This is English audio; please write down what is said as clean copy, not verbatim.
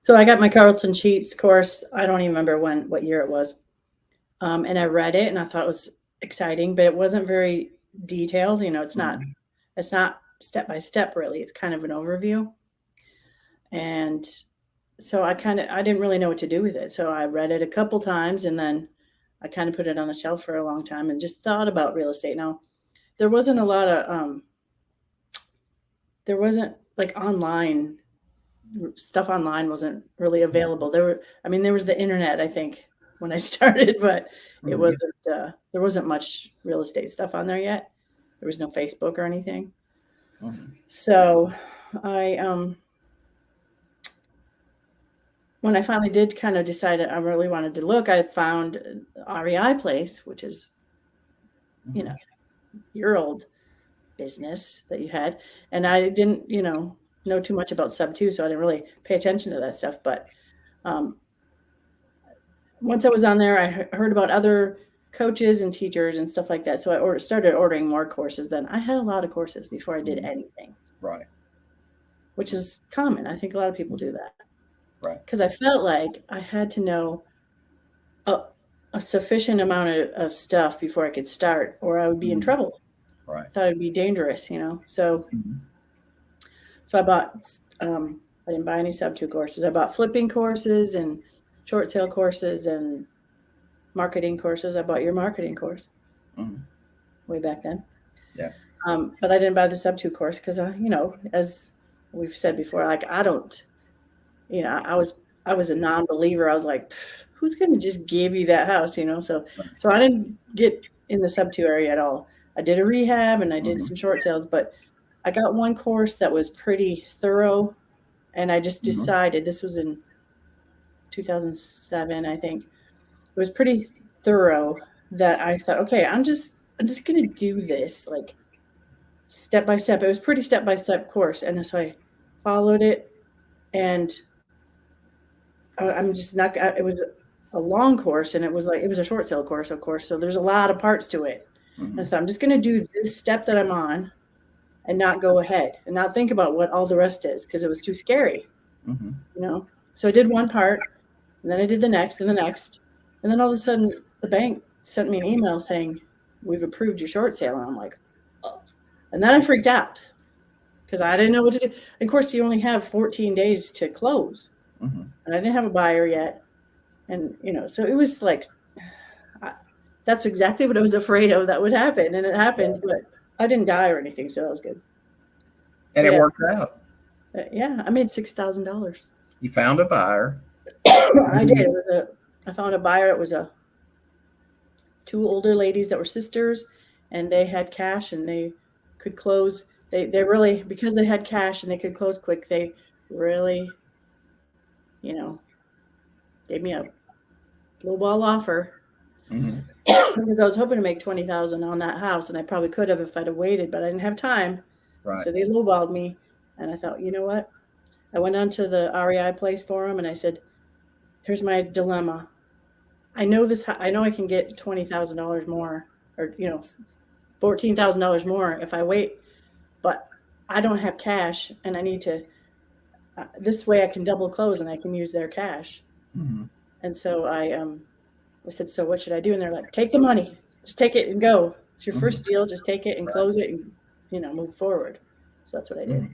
So I got my Carlton Sheets course. I don't even remember what year it was. And I read it and I thought it was exciting, but it wasn't very detailed. It's not step by step really. It's kind of an overview. And so I didn't really know what to do with it. So I read it a couple times and then I kind of put it on the shelf for a long time and just thought about real estate. Now, there wasn't a lot of, there wasn't like online stuff wasn't really available. There was the internet, I think, when I started, but it wasn't, there wasn't much real estate stuff on there yet. There was no Facebook or anything. So when I finally did kind of decide I really wanted to look, I found REI Place, which is, your old business that you had. And I didn't, know too much about sub 2, so I didn't really pay attention to that stuff. But once I was on there, I heard about other coaches and teachers and stuff like that. So I started ordering more courses. Then I had a lot of courses before I did anything. Right. Which is common. I think a lot of people do that. Right. Because I felt like I had to know a sufficient amount of stuff before I could start, or I would be in trouble. Right. I thought it'd be dangerous, So, so I bought. I didn't buy any sub 2 courses. I bought flipping courses and short sale courses and marketing courses. I bought your marketing course way back then. Yeah. But I didn't buy the sub 2 course because, as we've said before, like I don't. I was a non-believer. I was like, who's going to just give you that house, So I didn't get in the sub 2 area at all. I did a rehab and I did some short sales, but I got one course that was pretty thorough. And I just decided, this was in 2007, I think. It was pretty thorough that I thought, okay, I'm just going to do this like step by step. It was pretty step by step course. And so I followed it, and I'm just not, it was a long course, and it was a short sale course, of course. So there's a lot of parts to it. And so I'm just going to do this step that I'm on and not go ahead and not think about what all the rest is, because it was too scary, So I did one part, and then I did the next and the next. And then all of a sudden the bank sent me an email saying, we've approved your short sale. And I'm like, oh. And then I freaked out because I didn't know what to do. Of course, you only have 14 days to close. And I didn't have a buyer yet. And, so it was like, that's exactly what I was afraid of that would happen. And it happened, but I didn't die or anything. So that was good. And it worked out. Yeah. I made $6,000. You found a buyer. I did. I found a buyer. It was two older ladies that were sisters, and they had cash and they could close. They really, because they had cash and they could close quick, they really, gave me a low ball offer. Because I was hoping to make $20,000 on that house, and I probably could have if I'd have waited, but I didn't have time. Right. So they lowballed me, and I thought, you know what? I went onto the REI Place forum and I said, "Here's my dilemma. I know I can get $20,000 more, or $14,000 more if I wait, but I don't have cash, and I need to. This way, I can double close and I can use their cash." And so I said, "So what should I do?" And they're like, "Take the money. Just take it and go. It's your first deal. Just take it and close it and, move forward." So that's what I did.